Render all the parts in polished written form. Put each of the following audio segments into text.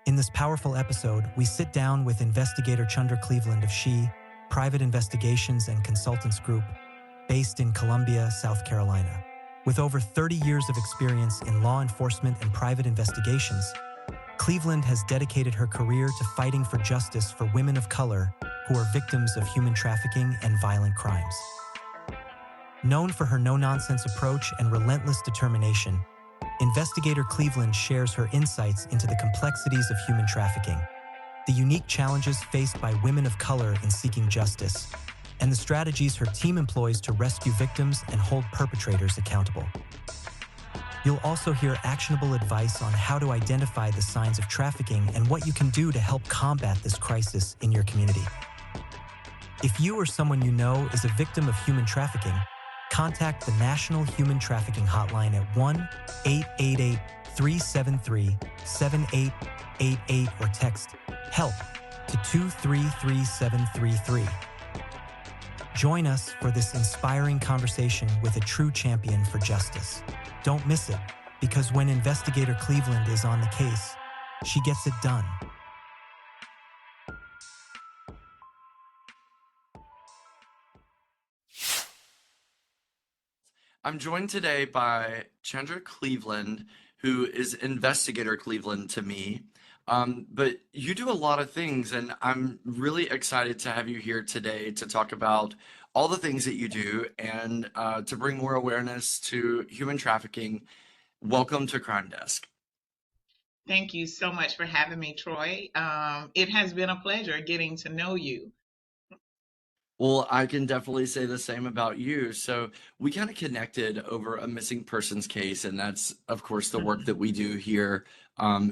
In this powerful episode, we sit down with investigator Chandra of She Private Investigations and Consultants Group, based in Columbia, South Carolina. With over 30 years of experience in law enforcement and private investigations, Cleveland has dedicated her career to fighting for justice for women of color who are victims of human trafficking and violent crimes. Known for her no-nonsense approach and relentless determination, Investigator Cleveland shares her insights into the complexities of human trafficking, the unique challenges faced by women of color in seeking justice, and the strategies her team employs to rescue victims and hold perpetrators accountable. You'll also hear actionable advice on how to identify the signs of trafficking and what you can do to help combat this crisis in your community. If you or someone you know is a victim of human trafficking, contact the National Human Trafficking Hotline at 1-888-373-7888 or text HELP to 233733. Join us for this inspiring conversation with a true champion for justice. Don't miss it, because when Investigator Cleveland is on the case, she gets it done. I'm joined today by Chandra Cleveland, who is Investigator Cleveland to me. But you do a lot of things, and I'm really excited to have you here today to talk about all the things that you do and to bring more awareness to human trafficking. Welcome to Crime Desk. Thank you so much for having me, Troy. It has been a pleasure getting to know you. Well, I can definitely say the same about you. So we kind of connected over a missing persons case, and that's, of course, the work that we do here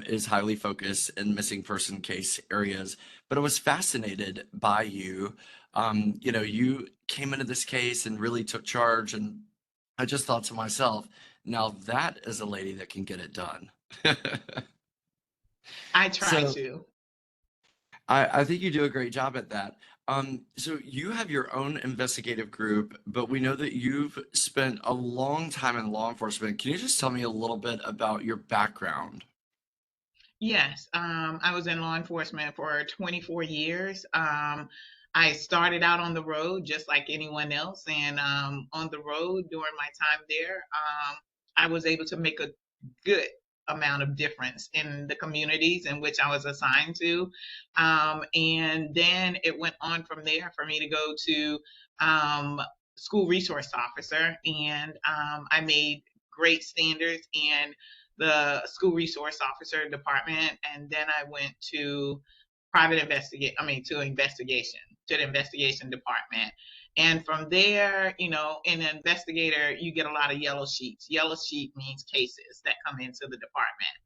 is highly focused in missing person case areas. But I was fascinated by you. You came into this case and really took charge, and I just thought to myself, now that is a lady that can get it done. I try So to. I think you do a great job at that. So you have your own investigative group, but we know that you've spent a long time in law enforcement. Can you just tell me a little bit about your background? Yes, I was in law enforcement for 24 years. I started out on the road just like anyone else, and on the road during my time there, I was able to make a good amount of difference in the communities in which I was assigned to. And then it went on from there for me to go to school resource officer, and I made great standards in the school resource officer department, and then I went to to the investigation department. And from there, in an investigator, you get a lot of yellow sheets. Yellow sheet means cases that come into the department.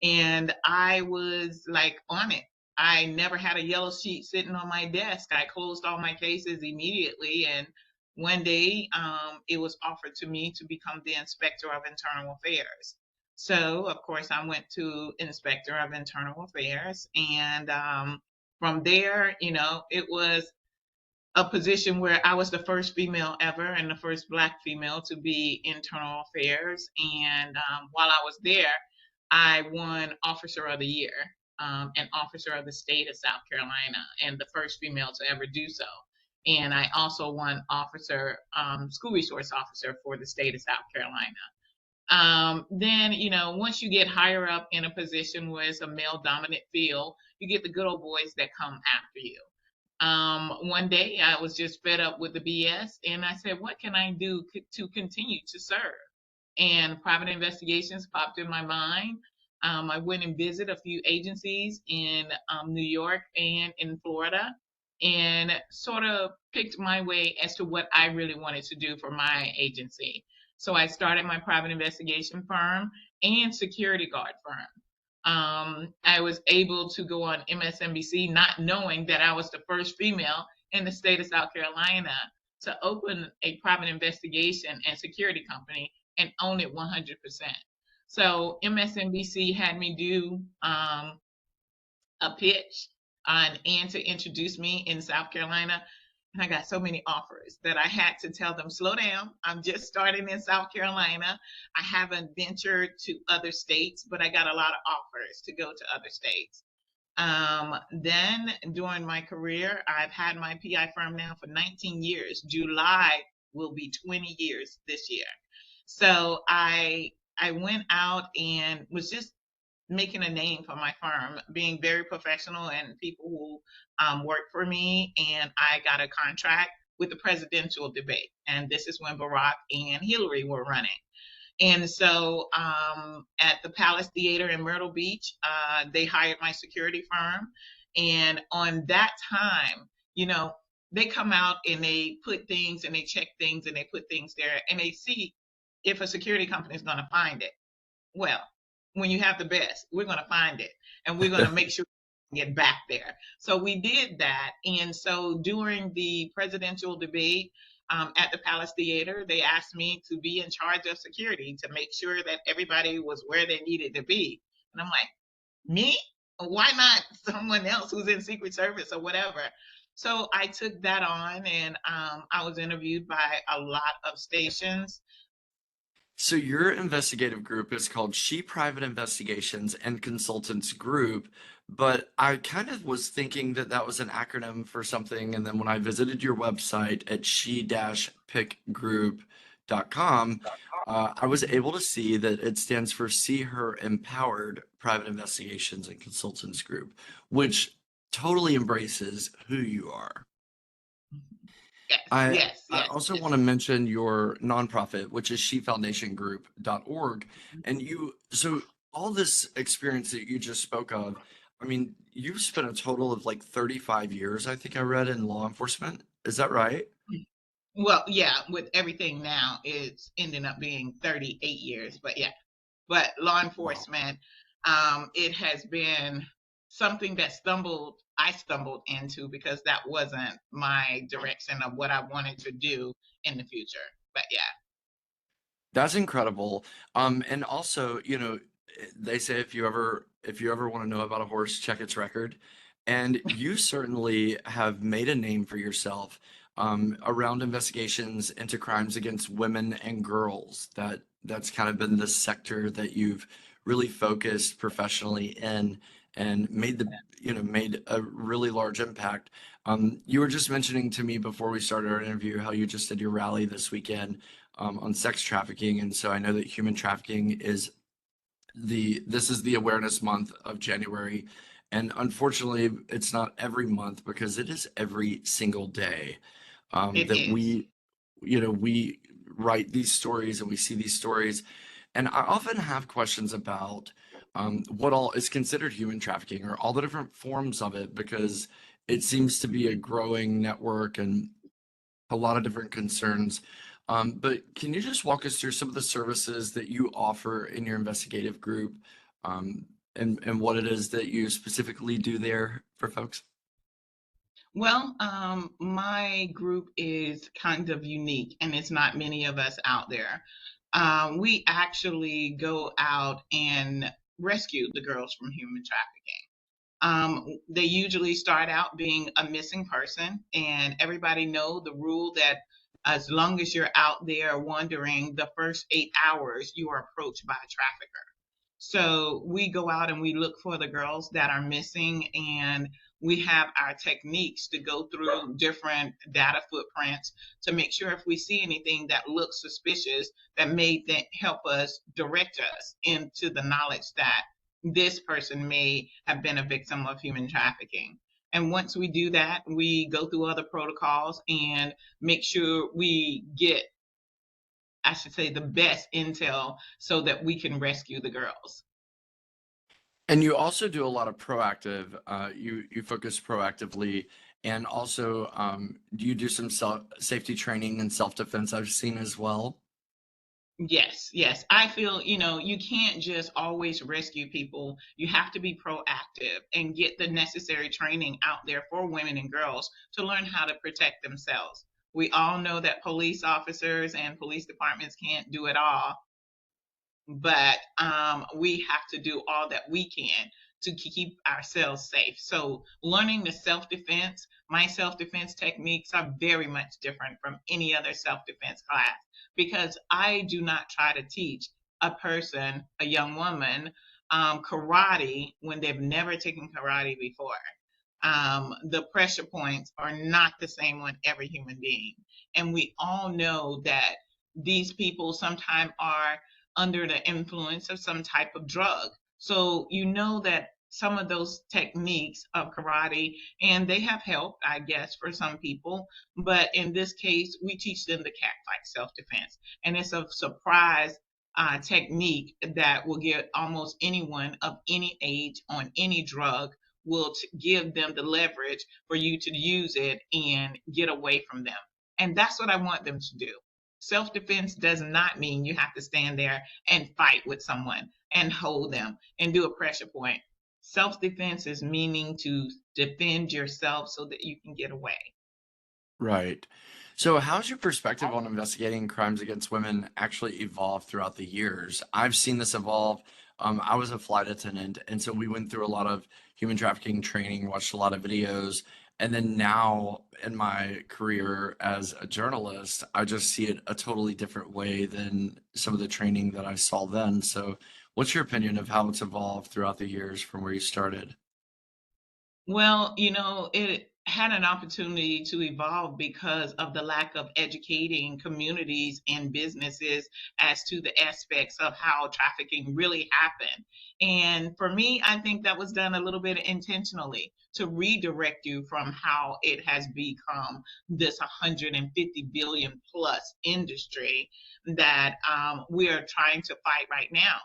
And I was like on it. I never had a yellow sheet sitting on my desk. I closed all my cases immediately. And one day, it was offered to me to become the inspector of internal affairs. So, of course, I went to inspector of internal affairs. And from there, it was a position where I was the first female ever and the first Black female to be internal affairs. And while I was there, I won Officer of the Year and Officer of the State of South Carolina, and the first female to ever do so. And I also won School Resource Officer for the State of South Carolina. Then, once you get higher up in a position where it's a male dominant field, you get the good old boys that come after you. One day I was just fed up with the BS, and I said, what can I do to continue to serve? And private investigations popped in my mind. I went and visited a few agencies in New York and in Florida, and sort of picked my way as to what I really wanted to do for my agency. So I started my private investigation firm and security guard firm. I was able to go on MSNBC, not knowing that I was the first female in the state of South Carolina to open a private investigation and security company and own it 100%. So MSNBC had me do a pitch and to introduce me in South Carolina. And I got so many offers that I had to tell them, slow down. I'm just starting in South Carolina. I haven't ventured to other states, but I got a lot of offers to go to other states. Then during my career, I've had my PI firm now for 19 years. July will be 20 years this year. So I went out and was just making a name for my firm, being very professional and people who work for me. And I got a contract with the presidential debate. And this is when Barack and Hillary were running. And so at the Palace Theater in Myrtle Beach, they hired my security firm. And on that time, they come out and they put things and they check things and they put things there and they see if a security company is going to find it. Well, when you have the best, we're going to find it and we're going to make sure we get back there. So we did that. And so during the presidential debate at the Palace Theater, they asked me to be in charge of security to make sure that everybody was where they needed to be. And I'm like, me? Why not someone else who's in Secret Service or whatever? So I took that on and I was interviewed by a lot of stations. So your investigative group is called She Private Investigations and Consultants Group, but I kind of was thinking that that was an acronym for something, and then when I visited your website at she-pickgroup.com, I was able to see that it stands for See Her Empowered Private Investigations and Consultants Group, which totally embraces who you are. Yes, I yes, I yes, also yes. want to mention your nonprofit, which is shefoundationgroup.org. And so all this experience that you just spoke of, I mean, you've spent a total of like 35 years, I think I read, in law enforcement. Is that right? Well, yeah, with everything now, it's ending up being 38 years. But yeah, but law Wow. enforcement, it has been something that I stumbled into because that wasn't my direction of what I wanted to do in the future. But yeah. That's incredible. And also, they say if you ever want to know about a horse, check its record. And you certainly have made a name for yourself around investigations into crimes against women and girls. That's kind of been the sector that you've really focused professionally in and made a really large impact. You were just mentioning to me before we started our interview how you just did your rally this weekend on sex trafficking. And so I know that human trafficking is this is the awareness month of January. And unfortunately, it's not every month because it is every single day It that is. we write these stories and we see these stories. And I often have questions about what all is considered human trafficking or all the different forms of it because it seems to be a growing network and a lot of different concerns. But can you just walk us through some of the services that you offer in your investigative group, um, and what it is that you specifically do there for folks? Well, my group is kind of unique, and it's not many of us out there. We actually go out and rescue the girls from human trafficking. They usually start out being a missing person, and everybody know the rule that as long as you're out there wandering, the first 8 hours you are approached by a trafficker. So we go out and we look for the girls that are missing, and we have our techniques to go through different data footprints to make sure if we see anything that looks suspicious, that may help us direct us into the knowledge that this person may have been a victim of human trafficking. And once we do that, we go through other protocols and make sure we get, I should say, the best intel so that we can rescue the girls. And you also do a lot of proactive. You focus proactively, and also do you do some safety training and self defense? I've seen as well. Yes, yes. I feel, you can't just always rescue people. You have to be proactive and get the necessary training out there for women and girls to learn how to protect themselves. We all know that police officers and police departments can't do it all, but we have to do all that we can to keep ourselves safe. So, learning the self defense, my self defense techniques are very much different from any other self defense class because I do not try to teach a person, a young woman, karate when they've never taken karate before. The pressure points are not the same on every human being. And we all know that these people sometimes are under the influence of some type of drug. So you know that some of those techniques of karate, and they have helped, I guess, for some people. But in this case, we teach them the cat fight self-defense. And it's a surprise technique that will get almost anyone of any age on any drug, will give them the leverage for you to use it and get away from them. And that's what I want them to do. Self-defense does not mean you have to stand there and fight with someone and hold them and do a pressure point. Self-defense is meaning to defend yourself so that you can get away. Right. So, how's your perspective on investigating crimes against women actually evolved throughout the years? I've seen this evolve. I was a flight attendant, and so we went through a lot of human trafficking training, watched a lot of videos, and then now in my career as a journalist, I just see it a totally different way than some of the training that I saw then. So, what's your opinion of how it's evolved throughout the years from where you started? Well, it had an opportunity to evolve because of the lack of educating communities and businesses as to the aspects of how trafficking really happened. And for me, I think that was done a little bit intentionally to redirect you from how it has become this 150 billion plus industry that we are trying to fight right now.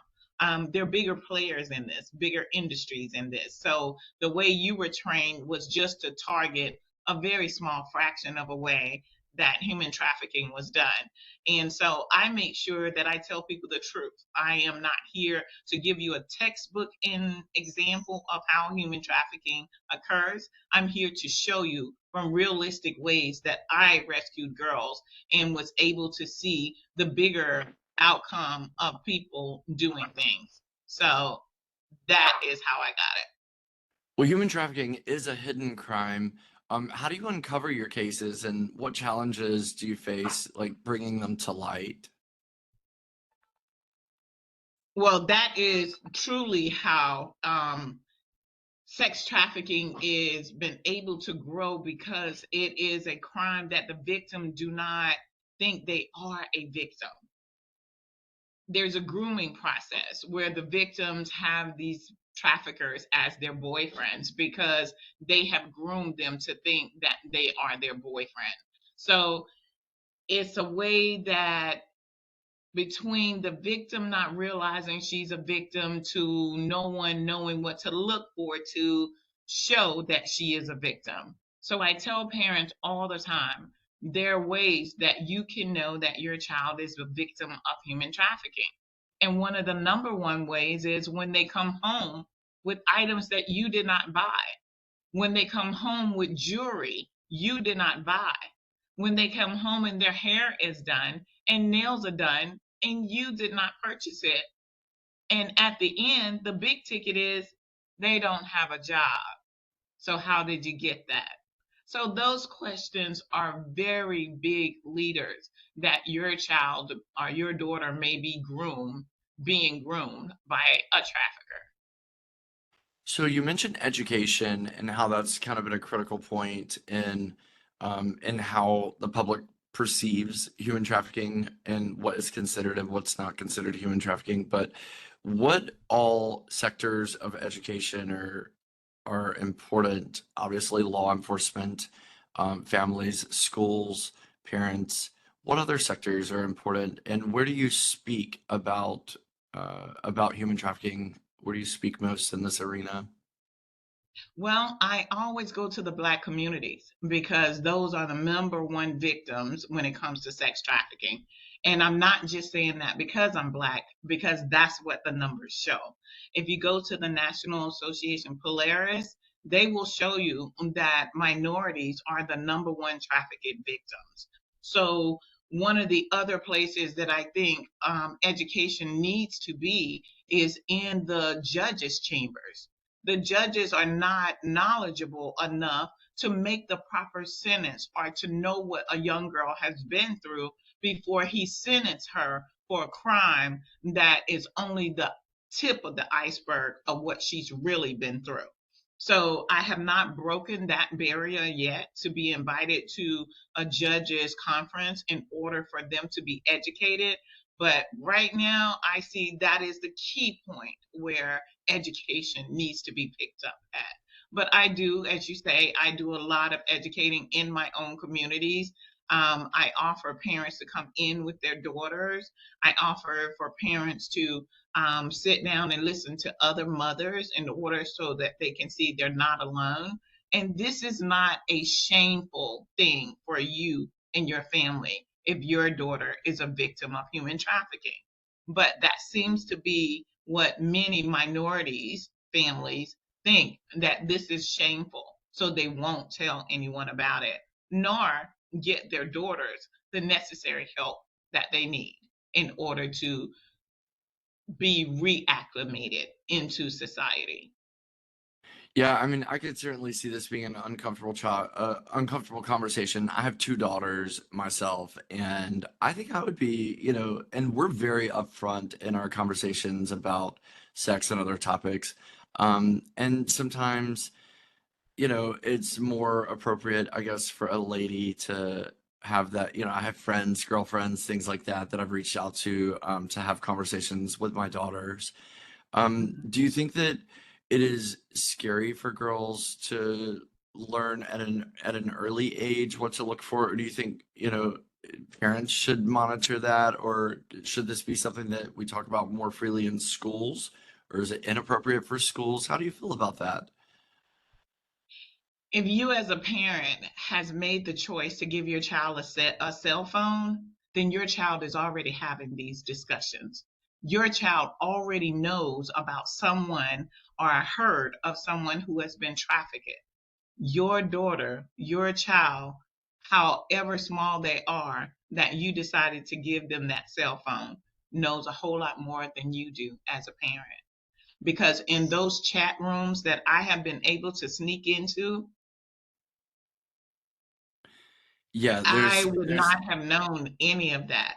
There are bigger players in this, bigger industries in this. So the way you were trained was just to target a very small fraction of a way that human trafficking was done. And so I make sure that I tell people the truth. I am not here to give you a textbook in example of how human trafficking occurs. I'm here to show you from realistic ways that I rescued girls and was able to see the bigger outcome of people doing things. So that is how I got it. Well, human trafficking is a hidden crime. How do you uncover your cases and what challenges do you face, like bringing them to light? Well, that is truly how sex trafficking is been able to grow, because it is a crime that the victim do not think they are a victim. There's a grooming process where the victims have these traffickers as their boyfriends because they have groomed them to think that they are their boyfriend. So it's a way that, between the victim not realizing she's a victim to no one knowing what to look for to show that she is a victim. So I tell parents all the time, there are ways that you can know that your child is a victim of human trafficking. And one of the number one ways is when they come home with items that you did not buy, when they come home with jewelry you did not buy, when they come home and their hair is done and nails are done and you did not purchase it. And at the end, the big ticket is they don't have a job. So how did you get that? So those questions are very big leaders that your child or your daughter may be being groomed by a trafficker. So you mentioned education and how that's kind of been a critical point in how the public perceives human trafficking and what is considered and what's not considered human trafficking. But what all sectors of education are important? Obviously, law enforcement, families, schools, parents. What other sectors are important, and where do you speak about human trafficking? Where do you speak most in this arena? Well, I always go to the Black communities because those are the number one victims when it comes to sex trafficking. And I'm not just saying that because I'm Black, because that's what the numbers show. If you go to the National Association Polaris, they will show you that minorities are the number one trafficked victims. So one of the other places that I think education needs to be is in the judges' chambers. The judges are not knowledgeable enough to make the proper sentence or to know what a young girl has been through before he sentenced her for a crime that is only the tip of the iceberg of what she's really been through. So I have not broken that barrier yet to be invited to a judge's conference in order for them to be educated. But right now, I see that is the key point where education needs to be picked up at. But I do, as you say, I do a lot of educating in my own communities. I offer parents to come in with their daughters. I offer for parents to sit down and listen to other mothers in order so that they can see they're not alone. And this is not a shameful thing for you and your family if your daughter is a victim of human trafficking. But that seems to be what many minorities families think, that this is shameful, so they won't tell anyone about it, nor get their daughters the necessary help that they need in order to be reacclimated into society. Yeah, I mean, I could certainly see this being an uncomfortable conversation. I have two daughters myself, and I think I would be, and we're very upfront in our conversations about sex and other topics. And sometimes, it's more appropriate, I guess, for a lady to have that. I have friends, girlfriends, things like that that I've reached out to have conversations with my daughters. Do you think that it is scary for girls to learn at an early age what to look for? Or do you think, parents should monitor that, or should this be something that we talk about more freely in schools? Or is it inappropriate for schools? How do you feel about that? If you as a parent has made the choice to give your child a cell phone, then your child is already having these discussions. Your child already knows about someone or heard of someone who has been trafficked. Your daughter, your child, however small they are, that you decided to give them that cell phone, knows a whole lot more than you do as a parent. Because in those chat rooms that I have been able to sneak into, Yeah, I there's would there's not have known any of that.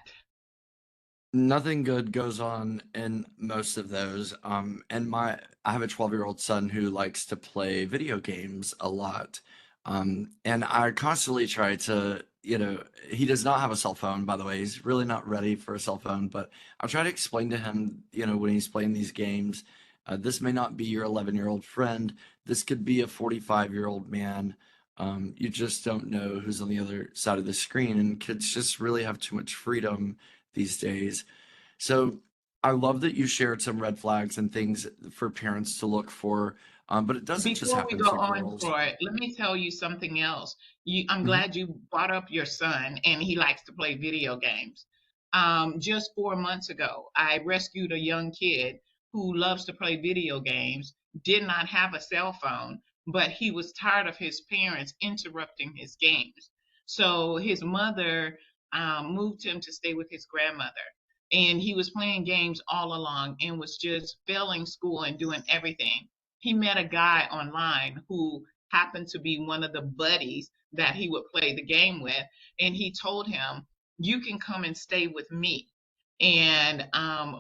nothing good goes on in most of those. And I have a 12-year-old son who likes to play video games a lot. And I constantly try to, he does not have a cell phone, by the way. He's really not ready for a cell phone, but I try to explain to him, when he's playing these games, this may not be your 11-year-old friend. This could be a 45-year-old man. You just don't know who's on the other side of the screen, and kids just really have too much freedom these days. So I love that you shared some red flags and things for parents to look for, but it doesn't just Before we happen go to on, girls. Troy, let me tell you something else. I'm Mhm. glad you brought up your son, and he likes to play video games. Just 4 months ago, I rescued a young kid who loves to play video games, did not have a cell phone, but he was tired of his parents interrupting his games. So his mother moved him to stay with his grandmother. And he was playing games all along and was just failing school and doing everything. He met a guy online who happened to be one of the buddies that he would play the game with, and he told him, "You can come and stay with me, and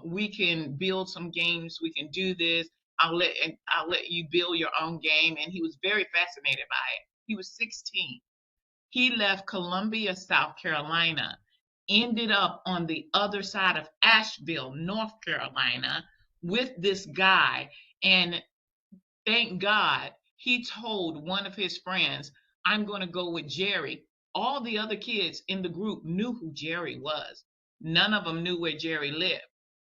we can build some games. We can do this. I'll let you build your own game." And he was very fascinated by it. He was 16. He left Columbia, South Carolina, ended up on the other side of Asheville, North Carolina, with this guy, and thank God he told one of his friends, "I'm going to go with Jerry." All the other kids in the group knew who Jerry was. None of them knew where Jerry lived.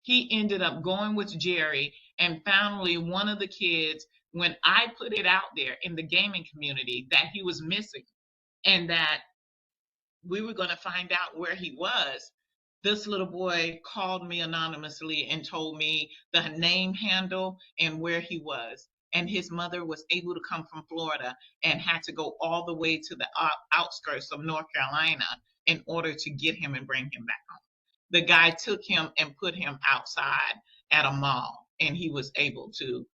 He ended up going with Jerry, and finally, one of the kids, when I put it out there in the gaming community that he was missing and that we were going to find out where he was, this little boy called me anonymously and told me the name handle and where he was. And his mother was able to come from Florida and had to go all the way to the outskirts of North Carolina in order to get him and bring him back home. The guy took him and put him outside at a mall, and he was able to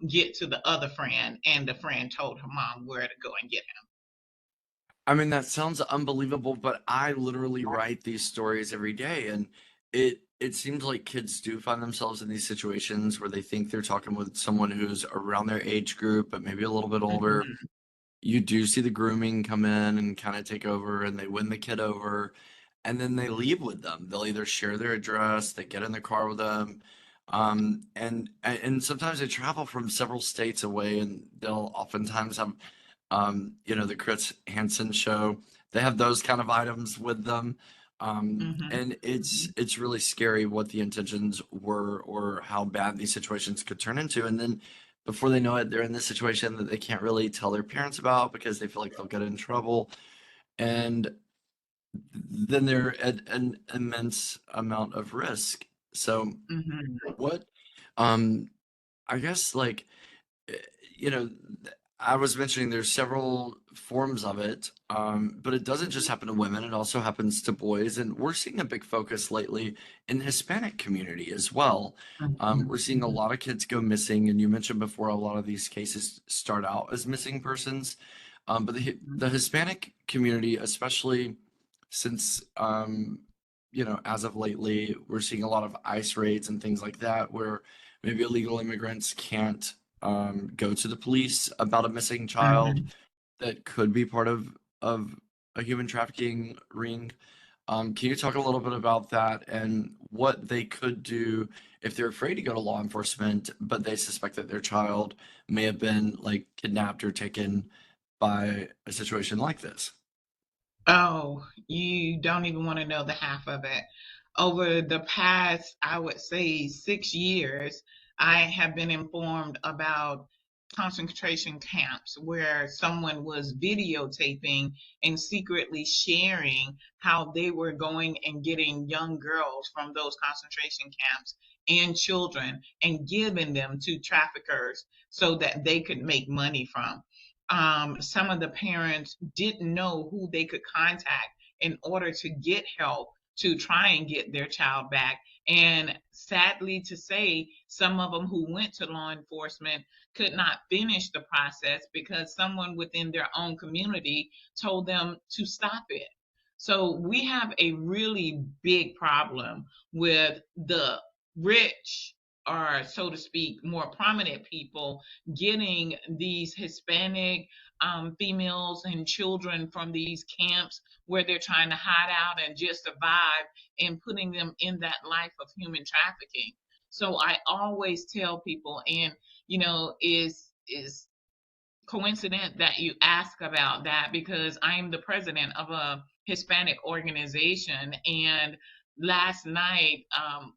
get to the other friend, and the friend told her mom where to go and get him. I mean, that sounds unbelievable, but I literally write these stories every day, and it it seems like kids do find themselves in these situations where they think they're talking with someone who's around their age group, but maybe a little bit older. Mhm. You do see the grooming come in and kind of take over, and they win the kid over, and then they leave with them. They'll either share their address, they get in the car with them, and sometimes they travel from several states away, and they'll oftentimes have, the Chris Hansen show. They have those kind of items with them, Mhm. and it's really scary what the intentions were or how bad these situations could turn into, and then before they know it, they're in this situation that they can't really tell their parents about because they feel like they'll get in trouble. And then they're at an immense amount of risk. So, Mhm. what, um, I guess, like, eh, you know, I was mentioning there's several forms of it, but it doesn't just happen to women, it also happens to boys. And we're seeing a big focus lately in the Hispanic community as well. Mhm. We're seeing a lot of kids go missing, and you mentioned before a lot of these cases start out as missing persons. But the Hispanic community, especially since, as of lately, we're seeing a lot of ICE raids and things like that, where maybe illegal immigrants can't go to the police about a missing child Mhm. that could be part of a human trafficking ring. Can you talk a little bit about that and what they could do if they're afraid to go to law enforcement, but they suspect that their child may have been like kidnapped or taken by a situation like this? Oh, you don't even want to know the half of it. Over the past, I would say, 6 years, I have been informed about concentration camps where someone was videotaping and secretly sharing how they were going and getting young girls from those concentration camps and children and giving them to traffickers so that they could make money from. Some of the parents didn't know who they could contact in order to get help to try and get their child back. And sadly to say, some of them who went to law enforcement could not finish the process because someone within their own community told them to stop it. So we have a really big problem with the rich, or so to speak, more prominent people getting these Hispanic females and children from these camps where they're trying to hide out and just survive, and putting them in that life of human trafficking. So I always tell people, and is coincident that you ask about that, because I'm the president of a Hispanic organization. And last night,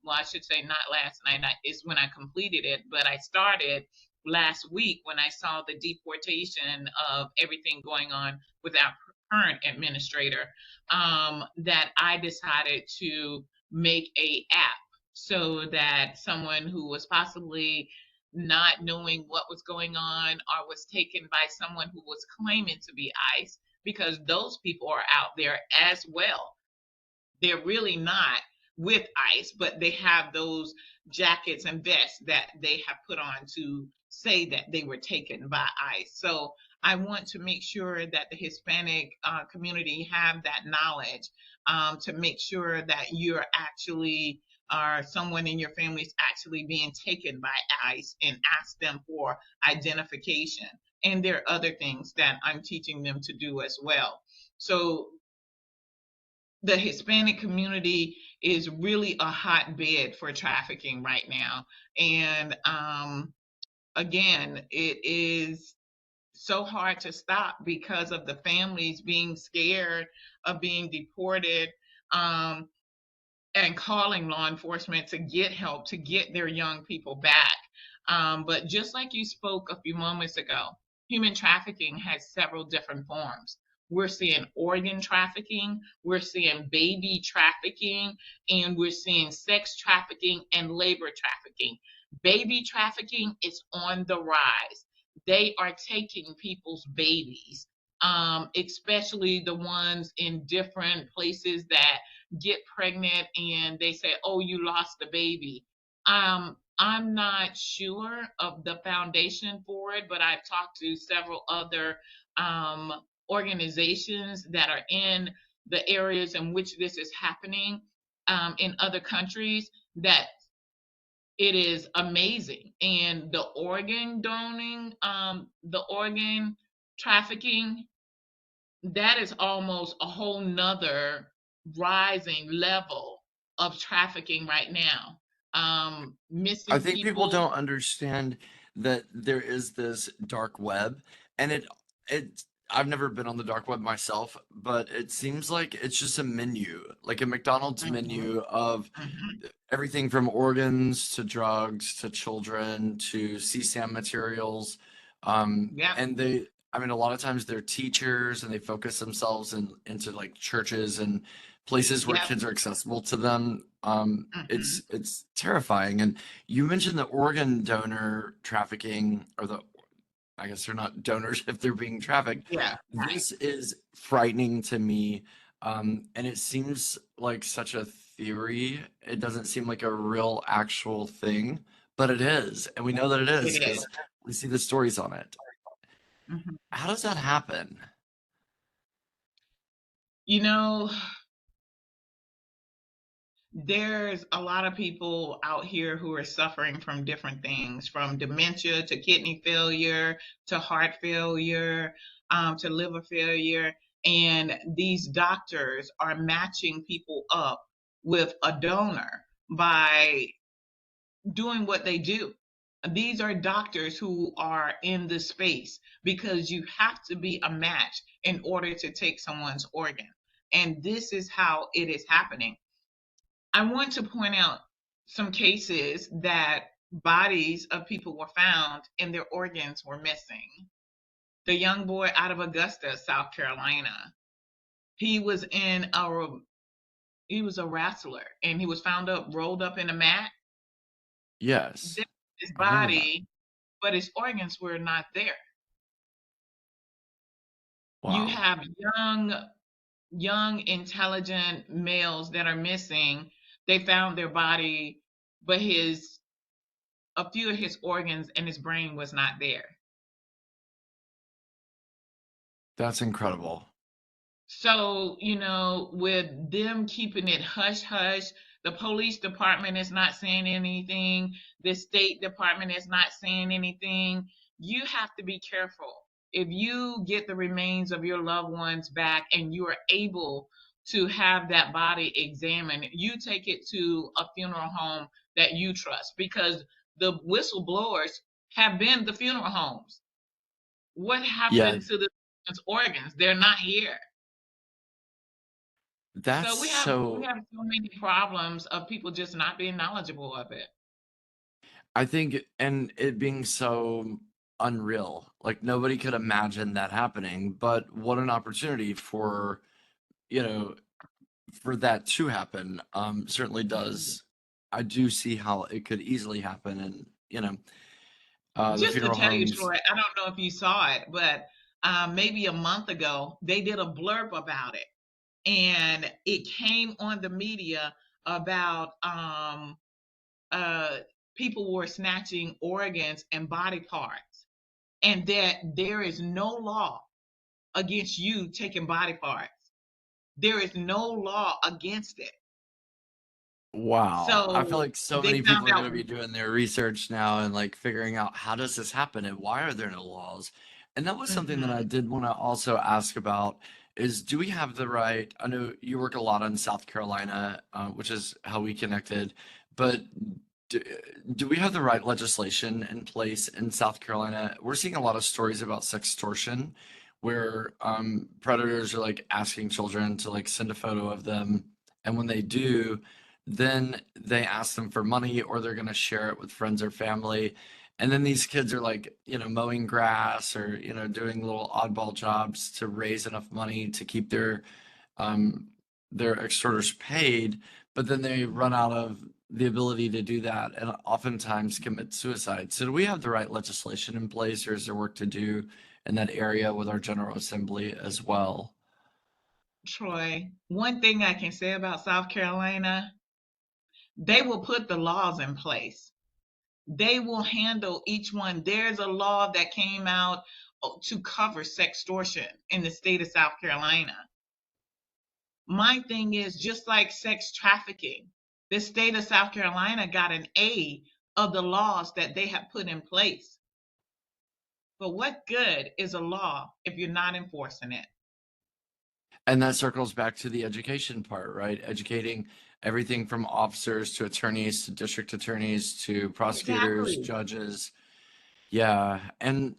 well, I should say not last night, is when I completed it, but I started last week when I saw the deportation of everything going on with our current administrator, that I decided to make a app so that someone who was possibly not knowing what was going on or was taken by someone who was claiming to be ICE, because those people are out there as well. They're really not with ICE, but they have those jackets and vests that they have put on to say that they were taken by ICE. So I want to make sure that the Hispanic community have that knowledge, to make sure that you're actually, or someone in your family is actually being taken by ICE, and ask them for identification. And there are other things that I'm teaching them to do as well. So the Hispanic community is really a hotbed for trafficking right now. And again, it is so hard to stop because of the families being scared of being deported, um, and calling law enforcement to get help to get their young people back. But just like you spoke a few moments ago, human trafficking has several different forms. We're seeing organ trafficking, we're seeing baby trafficking, and we're seeing sex trafficking and labor trafficking. Baby trafficking is on the rise. They are taking people's babies, especially the ones in different places that get pregnant and they say, "Oh, you lost the baby." I'm not sure of the foundation for it, but I've talked to several other organizations that are in the areas in which this is happening. in other countries that it is amazing. And the organ donating, the organ trafficking, that is almost a whole nother rising level of trafficking right now. I Missing think people people. don't understand that there is this dark web, and it I've never been on the dark web myself, but it seems like it's just a menu, like a McDonald's Mhm, menu of mhm. everything from organs to drugs to children to CSAM materials. Yep, And I mean, a lot of times they're teachers and they focus themselves into like churches and places where yep. kids are accessible to them. Mhm. It's terrifying. And you mentioned the organ donor trafficking, or I guess they're not donors if they're being trafficked. Yeah, right. This is frightening to me. And it seems like such a theory. It doesn't seem like a real actual thing, but it is. And we know that it It is is. because we see the stories on it. Mhm. How does that happen? You know, there's a lot of people out here who are suffering from different things, from dementia to kidney failure to heart failure, to liver failure. And these doctors are matching people up with a donor by doing what they do. These are doctors who are in this space because you have to be a match in order to take someone's organ. And this is how it is happening. I want to point out some cases that bodies of people were found and their organs were missing. The young boy out of Augusta, South Carolina, he was he was a wrestler and he was found up rolled up in a mat. Yes, There his I remember that. body, but his organs were not there. You Wow. have young, intelligent males that are missing. They found their body, but his a few of his organs and his brain was not there. That's incredible. So, with them keeping it hush hush, the police department is not saying anything, the State Department is not saying anything. You have to be careful. If you get the remains of your loved ones back and you are able to have that body examined, you take it to a funeral home that you trust, because the whistleblowers have been the funeral homes. What Yeah, happened to the organs? They're not here. that's So we so. have so many problems of people just not being knowledgeable of it. I think, and it being so unreal, like nobody could imagine that happening, but what an opportunity for, you know, for that to happen. Certainly does. I do see how it could easily happen, and the Just to funeral tell you, homes. Troy, I don't know if you saw it, but maybe a month ago they did a blurb about it, and it came on the media about uh, people were snatching organs and body parts, and that there is no law against you taking body parts. There is no law against it. Wow, I feel So like so they many found people are going out. to be doing their research now and like figuring out how does this happen and why are there no laws? And that was something that I Mhm. did want to also ask about is do we have the right? I know you work a lot in South Carolina, which is how we connected, but do, do we have the right legislation in place in South Carolina? We're seeing a lot of stories about sextortion where predators are like asking children to like send a photo of them, and when they do, then they ask them for money or they're going to share it with friends or family. And then these kids are like, mowing grass or, doing little oddball jobs to raise enough money to keep um, their extorters paid. But then they run out of the ability to do that and oftentimes commit suicide. So do we have the right legislation in place, or is there work to do in that area with our General Assembly as well? Troy, one thing I can say about South Carolina, they will put the laws in place. They will handle each one. There's a law that came out to cover sextortion in the state of South Carolina. My thing is just like sex trafficking. The state of South Carolina got an A of the laws that they have put in place. But what good is a law if you're not enforcing it? And that circles back to the education part, right? Educating everything from officers to attorneys to district attorneys to prosecutors, Exactly. judges. Yeah, and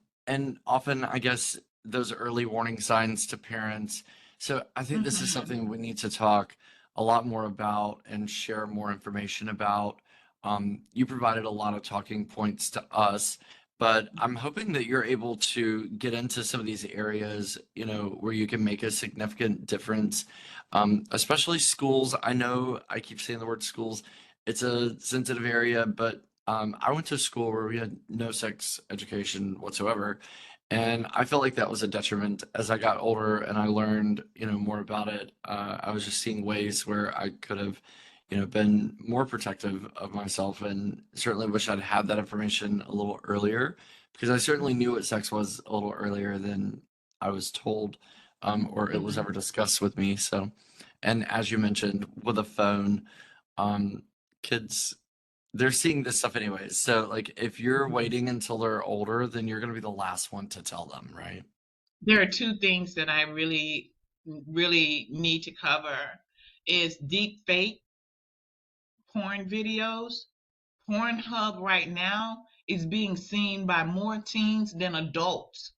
often I guess those early warning signs to parents. So I think this is Hmm. something we need to talk a lot more about and share more information about. You provided a lot of talking points to us, but I'm hoping that you're able to get into some of these areas, where you can make a significant difference, especially schools. I know I keep saying the word schools. It's a sensitive area, but I went to a school where we had no sex education whatsoever, and I felt like that was a detriment. As I got older and I learned, more about it, I was just seeing ways where I could have, been more protective of myself, and certainly wish I'd had that information a little earlier, because I certainly knew what sex was a little earlier than I was told, or it was Hmm. ever discussed with me. So, and as you mentioned, with a phone, um, kids, they're seeing this stuff anyways. So, like, if you're Hmm. waiting until they're older, then you're gonna be the last one to tell them, right? There are two things that I really, really need to cover is deep fake porn videos. Pornhub right now is being seen by more teens than adults.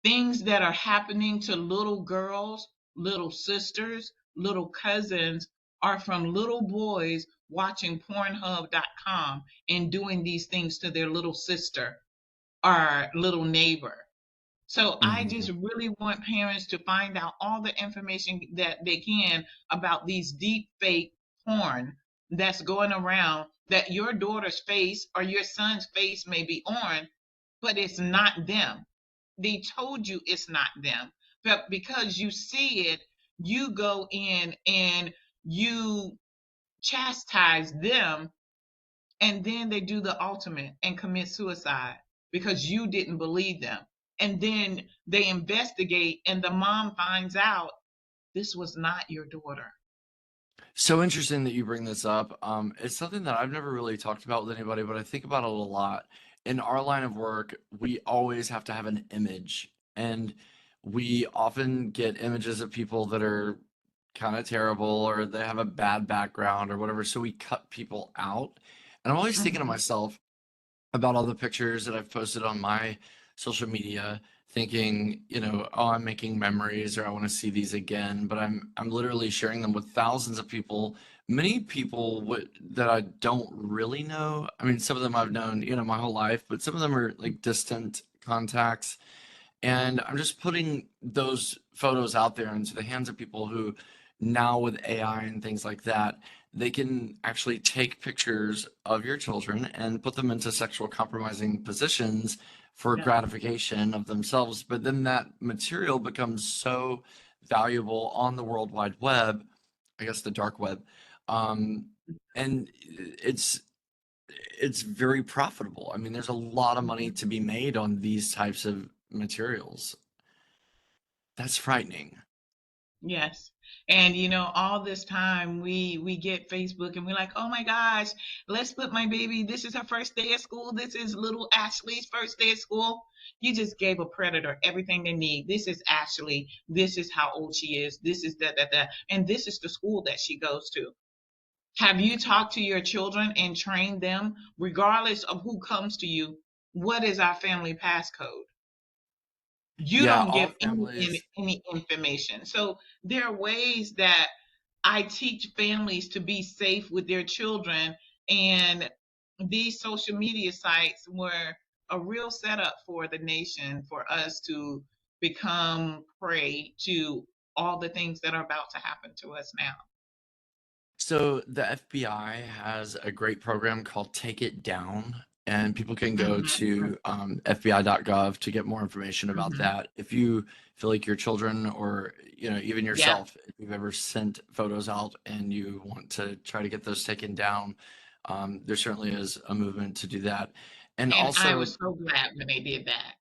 Things that are happening to little girls, little sisters, little cousins are from little boys watching Pornhub.com and doing these things to their little sister or little neighbor. So I Mhm. just really want parents to find out all the information that they can about these deep fake porn that's going around, that your daughter's face or your son's face may be on, but it's not them. They told you it's not them. But because you see it, you go in and you chastise them, and then they do the ultimate and commit suicide because you didn't believe them. And then they investigate, and the mom finds out this was not your daughter. So interesting that you bring this up. It's something that I've never really talked about with anybody, but I think about it a lot. In our line of work, we always have to have an image, and we often get images of people that are kind of terrible or they have a bad background or whatever. So we cut people out. And I'm always thinking to Hmm. myself, about all the pictures that I've posted on my social media, thinking, oh, I'm making memories or I want to see these again, but I'm literally sharing them with thousands of people, many people that I don't really know. I mean, some of them I've known, my whole life, but some of them are like distant contacts. And I'm just putting those photos out there into the hands of people who now with AI and things like that, they can actually take pictures of your children and put them into sexual compromising positions for Yeah. gratification of themselves. But then that material becomes so valuable on the World Wide Web, I guess the dark web. Um, and it's very profitable. I mean, there's a lot of money Mhm. to be made on these types of materials. That's frightening. Yes. And all this time we get Facebook and we're like, "Oh my gosh, let's put my baby. This is her first day at school. This is little Ashley's first day at school." You just gave a predator everything they need. This is Ashley. This is how old she is. This is that. And this is the school that she goes to. Have you talked to your children and trained them, regardless of who comes to you, what is our family passcode? You Yeah, don't all give any, families. any information. So there are ways that I teach families to be safe with their children, and these social media sites were a real setup for the nation for us to become prey to all the things that are about to happen to us now. So the FBI has a great program called Take It Down, and people can go Hmm. to FBI.gov to get more information about Hmm. that. If you feel like your children or even Yeah. yourself, if you've ever sent photos out and you want to try to get those taken down, there certainly is a movement to do that. And And I also, was so glad when they did that.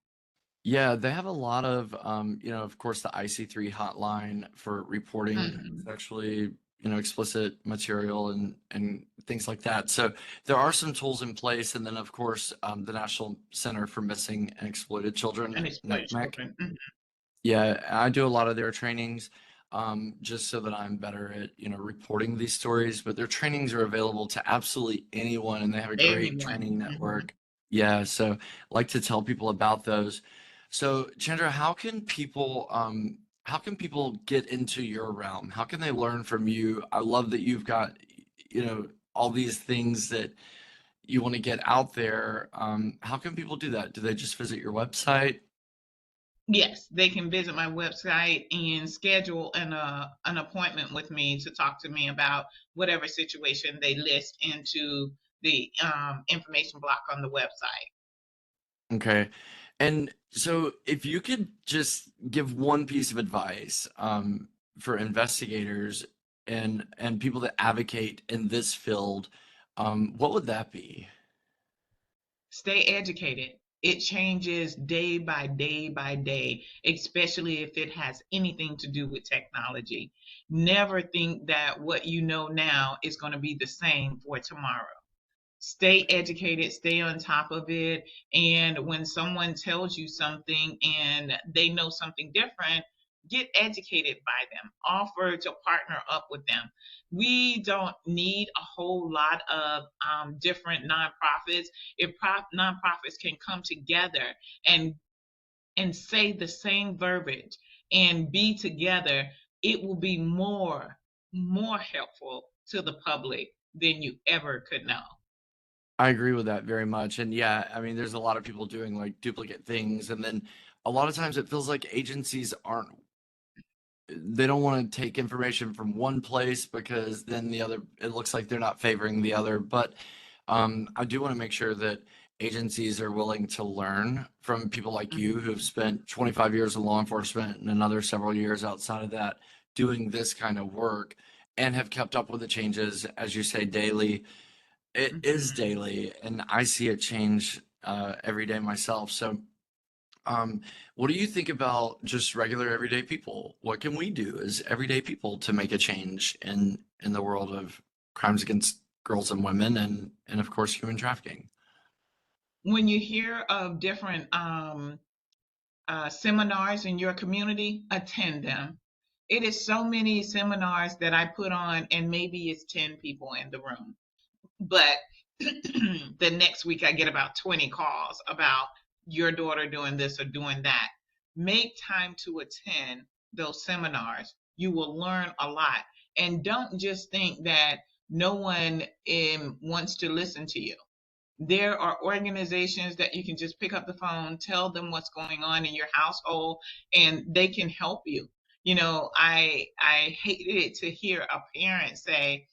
Yeah, they have a lot of, of course, the IC3 hotline for reporting Hmm. sexually, explicit material and things like that. So there are some tools in place, and then of course, the National Center for Missing and Exploited Children, And exploited NCMEC. children. Yeah, I do a lot of their trainings, just so that I'm better at, reporting these stories. But their trainings are available to absolutely anyone, and they have a great Everyone. training network. Yeah, so I like to tell people about those. So, Chandra, how can people get into your realm? How can they learn from you? I love that you've got, all these things that you want to get out there. How can people do that? Do they just visit your website? Yes, they can visit my website and schedule an appointment with me to talk to me about whatever situation they list into the information block on the website. Okay. And so if you could just give one piece of advice for investigators and people that advocate in this field, what would that be? Stay educated. It changes day by day by day, especially if it has anything to do with technology. Never think that what you know now is going to be the same for tomorrow. Stay educated, stay on top of it. And when someone tells you something and they know something different, get educated by them. Offer to partner up with them. We don't need a whole lot of different nonprofits. If nonprofits can come together and say the same verbiage and be together, it will be more helpful to the public than you ever could know. I agree with that very much. And yeah, I mean, there's a lot of people doing like duplicate things. And then a lot of times it feels like agencies aren't, they don't want to take information from one place because then the other, it looks like they're not favoring the other. But I do want to make sure that agencies are willing to learn from people like you who have Mhm. spent 25 years in law enforcement and another several years outside of that doing this kind of work and have kept up with the changes, as you say, daily. It is Mhm. daily, and I see it change every day myself. So, um, what do you think about just regular everyday people? What can we do as everyday people to make a change in the world of crimes against girls and women and of course human trafficking? When you hear of different seminars in your community, attend them. It is so many seminars that I put on, and maybe it's 10 people in the room. But the next week, I get about 20 calls about your daughter doing this or doing that. Make time to attend those seminars. You will learn a lot. And don't just think that no one wants to listen to you. There are organizations that you can just pick up the phone, tell them what's going on in your household, and they can help you. I hated it to hear a parent say,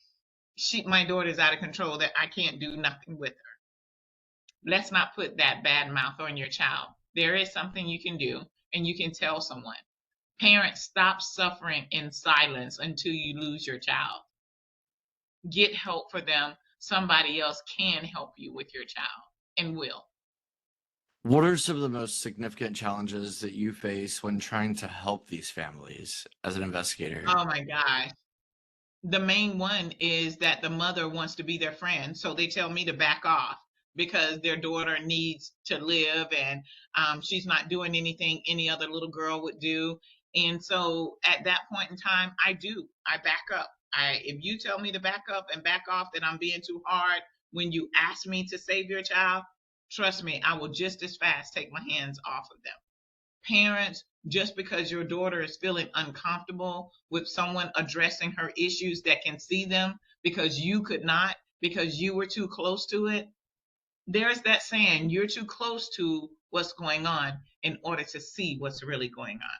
my daughter's out of control, that I can't do nothing with her. Let's not put that bad mouth on your child. There is something you can do, and you can tell someone. Parents, stop suffering in silence until you lose your child. Get help for them. Somebody else can help you with your child and will. What are some of the most significant challenges that you face when trying to help these families as an investigator? Oh my gosh. The main one is that the mother wants to be their friend, so they tell me to back off because their daughter needs to live, and she's not doing anything any other little girl would do. And so at that point in time, I back up. If you tell me to back up and back off, that I'm being too hard when you ask me to save your child, trust me, I will just as fast take my hands off of them. Parents, just because your daughter is feeling uncomfortable with someone addressing her issues that can see them because you could not, because you were too close to it, there's that saying, you're too close to what's going on in order to see what's really going on.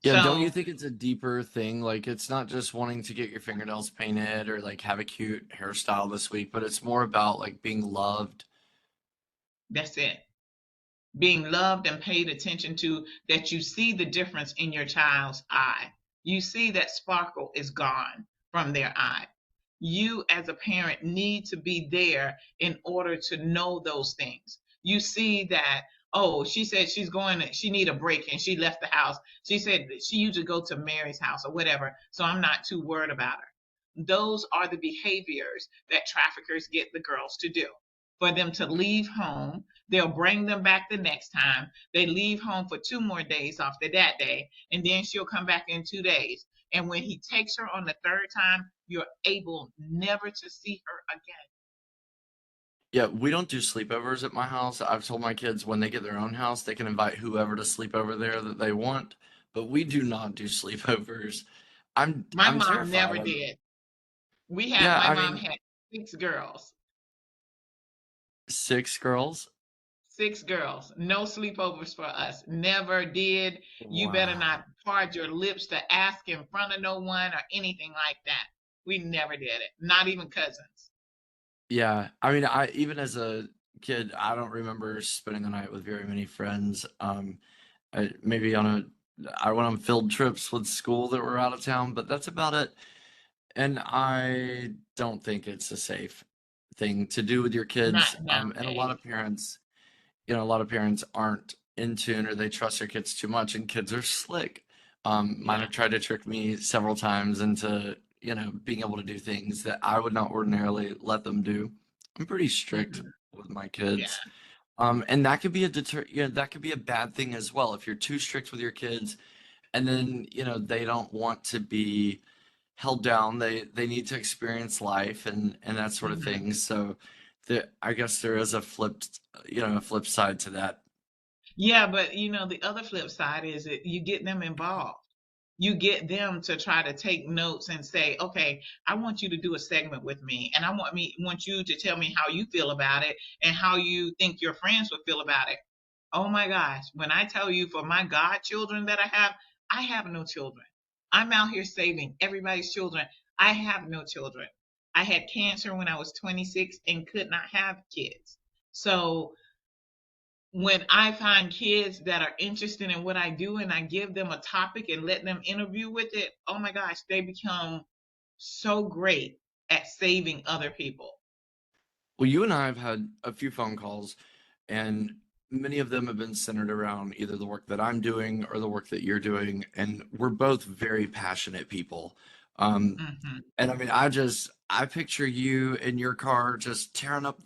Yeah, don't you So think it's a deeper thing? Like, it's not just wanting to get your fingernails painted or like have a cute hairstyle this week, but it's more about like being loved. that's it. Being loved and paid attention to, that you see the difference in your child's eye. You see that sparkle is gone from their eye. You, as a parent, need to be there in order to know those things. You see that oh, she said she need a break and she left the house. She said that she usually go to Mary's house or whatever, so I'm not too worried about her. Those are the behaviors that traffickers get the girls to do. For them to leave home, they'll bring them back the next time. They leave home for 2 more days after that day, and then she'll come back in 2 days. And when he takes her on the third time, you're able never to see her again. Yeah, we don't do sleepovers at my house. I've told my kids when they get their own house, they can invite whoever to sleep over there that they want, but we do not do sleepovers. My I'm mom terrified. never did. Yeah, My I mom mean, had 6 girls. 6 girls. 6 girls. No sleepovers for us. Never did. You better Wow. not part your lips to ask in front of no one or anything like that. We never did it. Not even cousins. Yeah, I mean, I even as a kid, I don't remember spending the night with very many friends. Maybe I went on field trips with school that were out of town, but that's about it. And I don't think it's a safe thing to do with your kids. Not And a lot nowadays. of parents, a lot of parents aren't in tune or they trust their kids too much, and kids are slick. Mine Yeah. have tried to trick me several times into, being able to do things that I would not ordinarily let them do. I'm pretty strict Hmm. with my Yeah. kids. And that could be that could be a bad thing as well if you're too strict with your kids, and then they don't want to be held down. They need to experience life and that sort of Hmm. thing. So I guess there is a flip side to that. Yeah, but the other flip side is that you get them involved. You get them to try to take notes and say, okay, I want you to do a segment with me, and I want you to tell me how you feel about it and how you think your friends would feel about it. Oh my gosh, when I tell you, for my godchildren that I have no children. I'm out here saving everybody's children. I have no children. I had cancer when I was 26 and could not have kids. So when I find kids that are interested in what I do and I give them a topic and let them interview with it, oh my gosh, they become so great at saving other people. Well, you and I have had a few phone calls, and many of them have been centered around either the work that I'm doing or the work that you're doing, and we're both very passionate people. Um, Hmm. and I mean, I picture you in your car just tearing up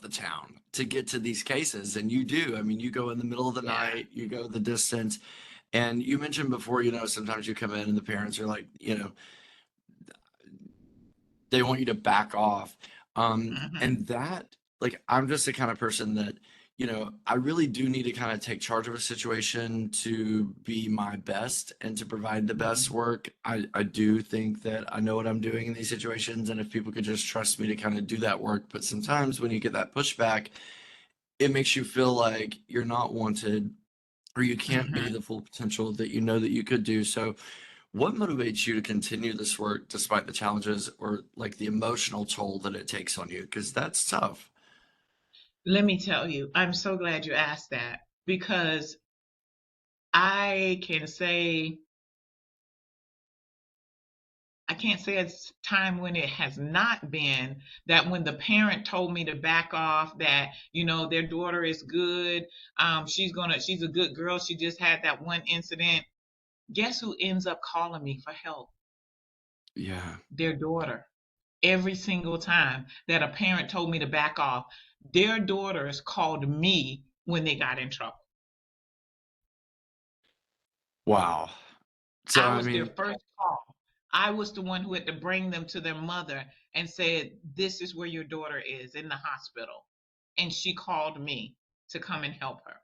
the town to get to these cases, and you do. I mean, you go in the middle of the Yeah. night, you go the distance, and you mentioned before, sometimes you come in and the parents are like, they want you to back off. Hmm. And that, like, I'm just the kind of person that, I really do need to kind of take charge of a situation to be my best and to provide the best Hmm. work. I do think that I know what I'm doing in these situations, and if people could just trust me to kind of do that work. But sometimes when you get that pushback, it makes you feel like you're not wanted or you can't be Hmm. the full potential that you know that you could do. So what motivates you to continue this work despite the challenges or like the emotional toll that it takes on you? Because that's tough. Let me tell you, I'm so glad you asked that because I can say I can't say a time when it has not been that when the parent told me to back off, that their daughter is good, she's a good girl, she just had that one incident. Guess who ends up calling me for help? Yeah. Their daughter. Every single time that a parent told me to back off, their daughters called me when they got in trouble. Wow. So, I I was their mean, first call. I was the one who had to bring them to their mother and said, "This is where your daughter is in the hospital." And she called me to come and help her.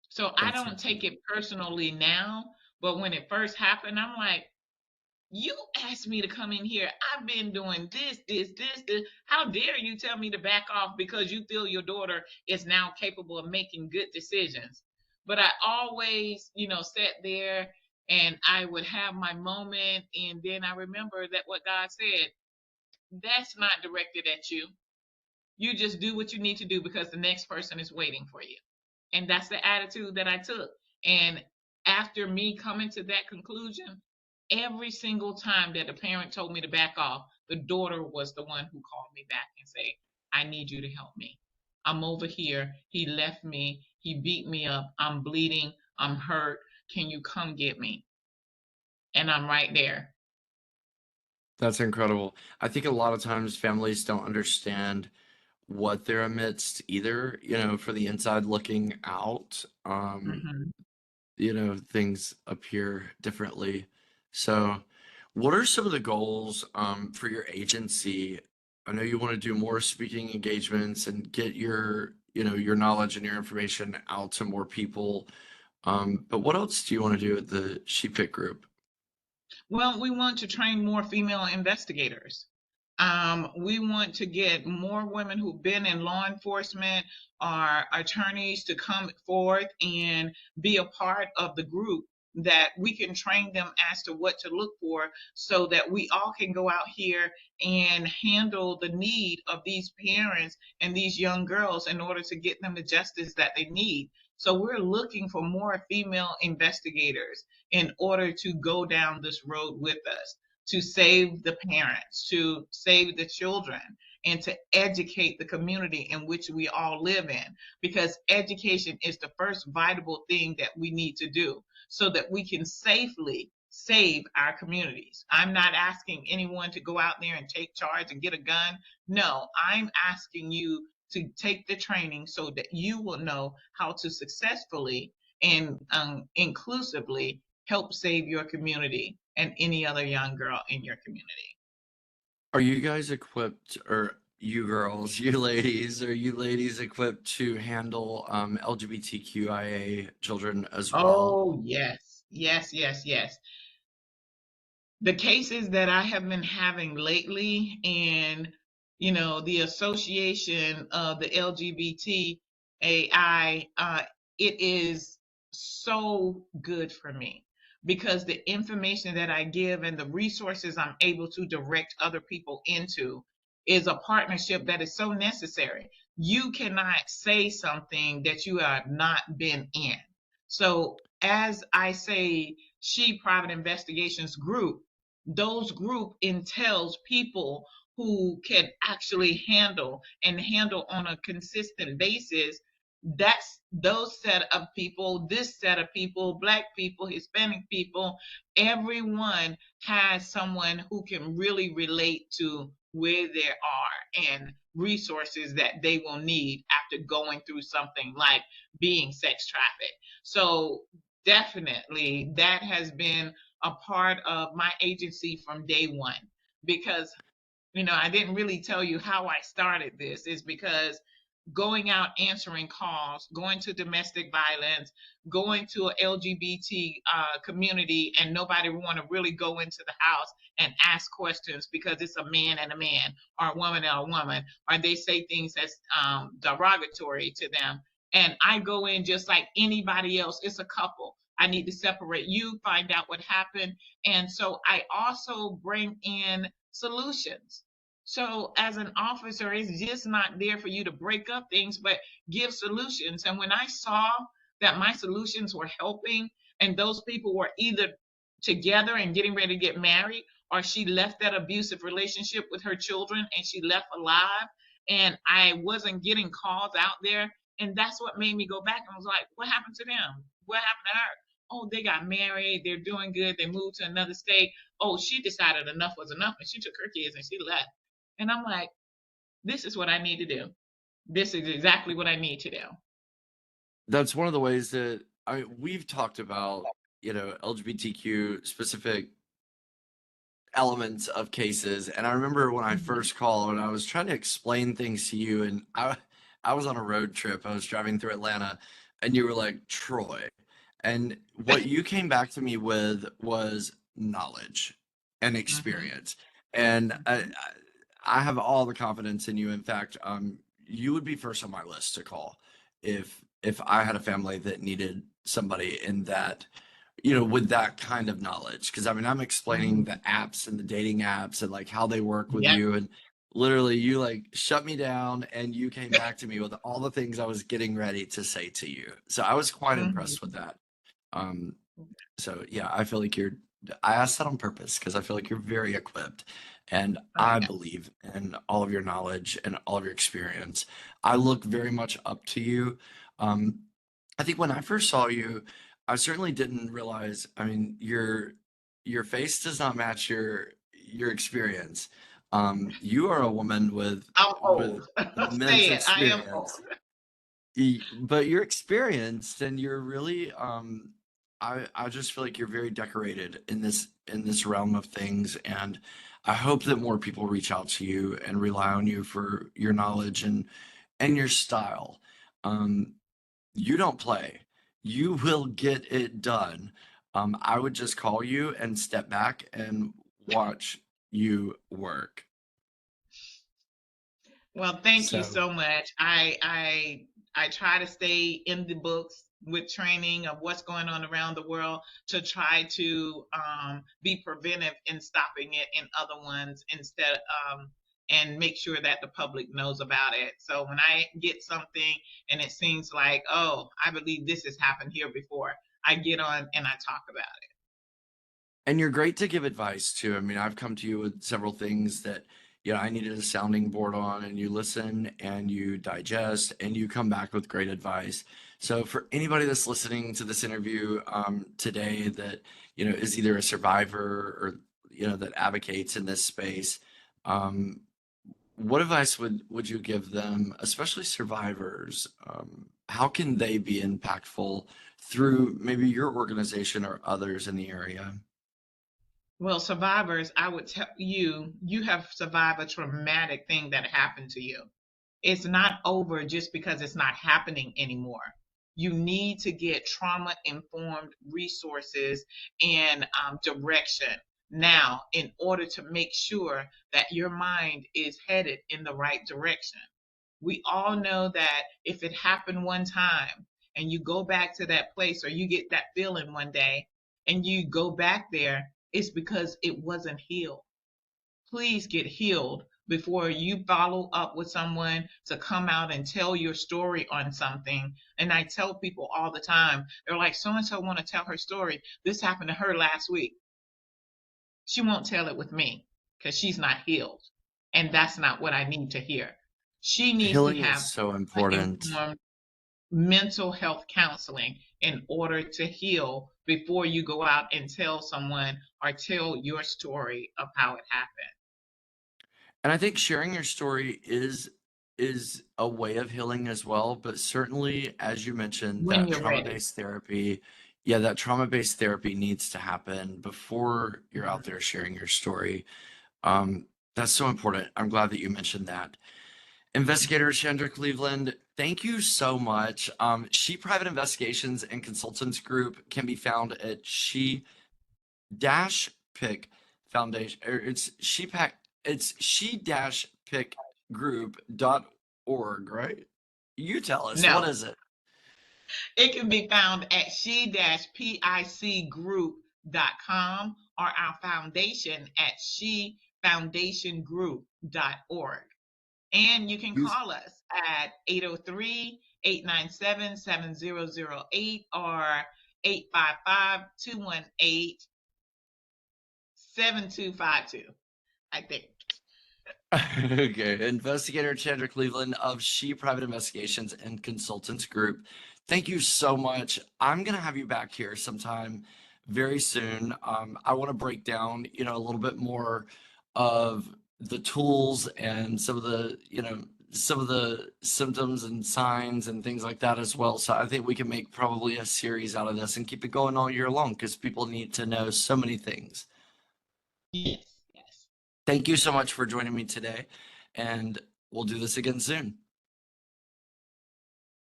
So I that's don't take it personally now, but when it first happened, I'm like, you asked me to come in here. I've been doing this. How dare you tell me to back off because you feel your daughter is now capable of making good decisions? But I always, sat there and I would have my moment. And then I remember that what God said, that's not directed at you. You just do what you need to do because the next person is waiting for you. And that's the attitude that I took. And after me coming to that conclusion, every single time that a parent told me to back off, the daughter was the one who called me back and said, I need you to help me. I'm over here. He left me. He beat me up. I'm bleeding. I'm hurt. Can you come get me? And I'm right there. That's incredible. I think a lot of times families don't understand what they're amidst either, for the inside looking out. Hmm. Things appear differently. So, what are some of the goals for your agency? I know you want to do more speaking engagements and get your knowledge and your information out to more people. But what else do you want to do at the Sheepit Group? Well, we want to train more female investigators. We want to get more women who've been in law enforcement or attorneys to come forth and be a part of the group, that we can train them as to what to look for, so that we all can go out here and handle the need of these parents and these young girls in order to get them the justice that they need. So we're looking for more female investigators in order to go down this road with us, to save the parents, to save the children, and to educate the community in which we all live in. Because education is the first vital thing that we need to do so that we can safely save our communities. I'm not asking anyone to go out there and take charge and get a gun. No, I'm asking you to take the training so that you will know how to successfully and inclusively help save your community and any other young girl in your community. Are you guys equipped, or you girls, you ladies, are you ladies equipped to handle LGBTQIA children as well? Oh, yes, yes, yes, yes. The cases that I have been having lately, and the association of the LGBTAI, it is so good for me, because the information that I give and the resources I'm able to direct other people into is a partnership that is so necessary. You cannot say something that you have not been in. So as I say, She Private Investigations Group, those group entails people who can actually handle on a consistent basis. That's those set of people, this set of people, black people, Hispanic people, everyone has someone who can really relate to where they are and resources that they will need after going through something like being sex trafficked. So definitely that has been a part of my agency from day one. Because I didn't really tell you how I started this, is because going out answering calls, going to domestic violence, going to a LGBT community, and nobody want to really go into the house and ask questions because it's a man and a man, or a woman and a woman, or they say things that's derogatory to them. And I go in just like anybody else. It's a couple. I need to separate you, find out what happened. And so I also bring in solutions. So as an officer, it's just not there for you to break up things, but give solutions. And when I saw that my solutions were helping, and those people were either together and getting ready to get married, or she left that abusive relationship with her children and she left alive, and I wasn't getting calls out there, and that's what made me go back and was like, what happened to them? What happened to her? Oh, they got married. They're doing good. They moved to another state. Oh, she decided enough was enough and she took her kids and she left. And I'm like, this is what I need to do. This is exactly what I need to do. That's one of the ways that we've talked about, LGBTQ specific elements of cases. And I remember when I Mhm. first called and I was trying to explain things to you, and I was on a road trip. I was driving through Atlanta, and you were like, Troy. And what you came back to me with was knowledge and Mhm. experience. And Mhm. I have all the confidence in you. In fact, you would be first on my list to call if I had a family that needed somebody in that, with that kind of knowledge. Because I'm explaining Mhm. the apps and the dating apps and like how they work with Yep. you, and literally you like shut me down and you came back to me with all the things I was getting ready to say to you. So I was quite impressed with Mhm. that. Um, so yeah, I feel like you're I asked that on purpose because I feel like you're very equipped, and Oh my I God. believe in all of your knowledge and all of your experience. I look very much up to you. Um, I think when I first saw you, I certainly didn't realize. I mean, your face does not match your experience. You are a woman I'm with old. immense Say it. I am old. experience. But you're experienced and you're really I just feel like you're very decorated in this realm of things, and I hope that more people reach out to you and rely on you for your knowledge and your style. Um you don't play. You will get it done. I would just call you and step back and watch you work. Well, thank you So so much. I try to stay in the books with training of what's going on around the world to try to be preventive in stopping it in other ones instead and make sure that the public knows about it. So when I get something and it seems like, oh, I believe this has happened here before, I get on and I talk about it. And you're great to give advice too. I mean, I've come to you with several things that, I needed a sounding board on, and you listen and you digest and you come back with great advice. So for anybody that's listening to this interview today that, is either a survivor or, that advocates in this space, um, what advice would you give them, especially survivors? How can they be impactful through maybe your organization or others in the area? Well, survivors, I would tell you, you have survived a traumatic thing that happened to you. It's not over just because it's not happening anymore. You need to get trauma informed resources and direction now in order to make sure that your mind is headed in the right direction. We all know that if it happened one time and you go back to that place or you get that feeling one day and you go back there, it's because it wasn't healed. Please get healed before you follow up with someone to come out and tell your story on something. And I tell people all the time, they're like, so and so want to tell her story. This happened to her last week. She won't tell it with me because she's not healed. And that's not what I need to hear. She needs to Healing is have so important. informed mental health counseling in order to heal before you go out and tell someone or tell your story of how it happened. And I think sharing your story is a way of healing as well, but certainly as you mentioned, When that you're ready. trauma-based therapy, yeah, that trauma-based therapy needs to happen before you're out Mhm. there sharing your story. Um, that's so important. I'm glad that you mentioned that. Investigator Chandra Cleveland, thank you so much. She Private Investigations and Consultants Group can be found at dash pick foundation, or it's she dash pick group.org, right? You tell us, what No, is it? it can be found at she-picgroup.com or our foundation at shefoundationgroup.org. And you can You call us at 803-897-7008 or 855-218-7252, I think. okay, Investigator Chandra Cleveland of She Private Investigations and Consultants Group. Thank you so much. I'm gonna have you back here sometime very soon. I want to break down, a little bit more of the tools and some of the symptoms and signs and things like that as well. So I think we can make probably a series out of this and keep it going all year long because people need to know so many things. Yes, yes. Thank you so much for joining me today, and we'll do this again soon.